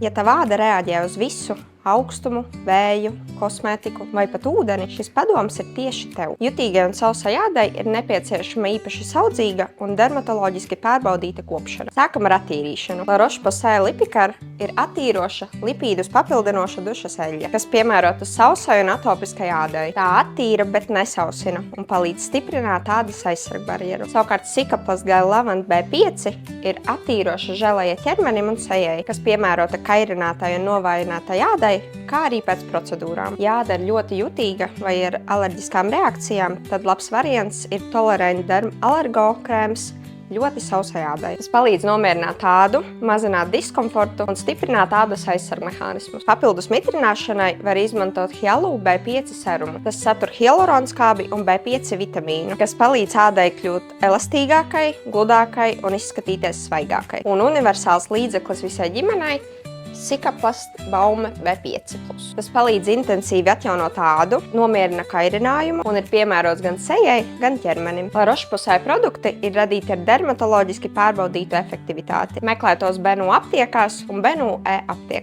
Ja tava āda reaģē uz visu augstumu, vēju, kosmētiku vai pat ūdeni, šis padoms ir tieši tev. Jutīgai un sausai ādai ir nepieciešama īpaši saudzīga un dermatoloģiski pārbaudīta kopšana. Sākam ar attīrīšanu. La Roche-Posay Lipikar ir attīroša, lipīdus papildinoša dušas eļļa, kas piemērota sausai un atopiskai ādai. Tā attīra, bet nesausina un palīdz stiprināt ādas aizsargbarjeru. Savukārt Cicaplast Gel Lavand B5 ir attīroša želeja ķermenim un sejai, kas piemērota kairinātai un novājinātai ādai, kā arī pēc procedūrām. Ja āda ir ļoti jutīga vai ar alerģiskām reakcijām, tad labs variants ir Tolerant Derm Allergo krēms ļoti sausai ādai. Tas palīdz nomierināt ādu, mazināt diskomfortu un stiprināt ādas aizsargmehānismus. Papildus mitrināšanai var izmantot Hyalu B5 serumu. Tas satur hialuronskābi un B5 vitamīnu, kas palīdz ādai kļūt elastīgākai, gludākai un izskatīties svaigākai. Un universāls līdzeklis visai ģimenei Cicaplast Baume B5+. Tas palīdz intensīvi atjaunot ādu, nomierina kairinājumu un ir piemērots gan sejai, gan ķermenim. La Roche-Posay produkti ir radīti ar dermatoloģiski pārbaudītu efektivitāti. Meklē tos Benu aptiekās un Benu e-aptiekā.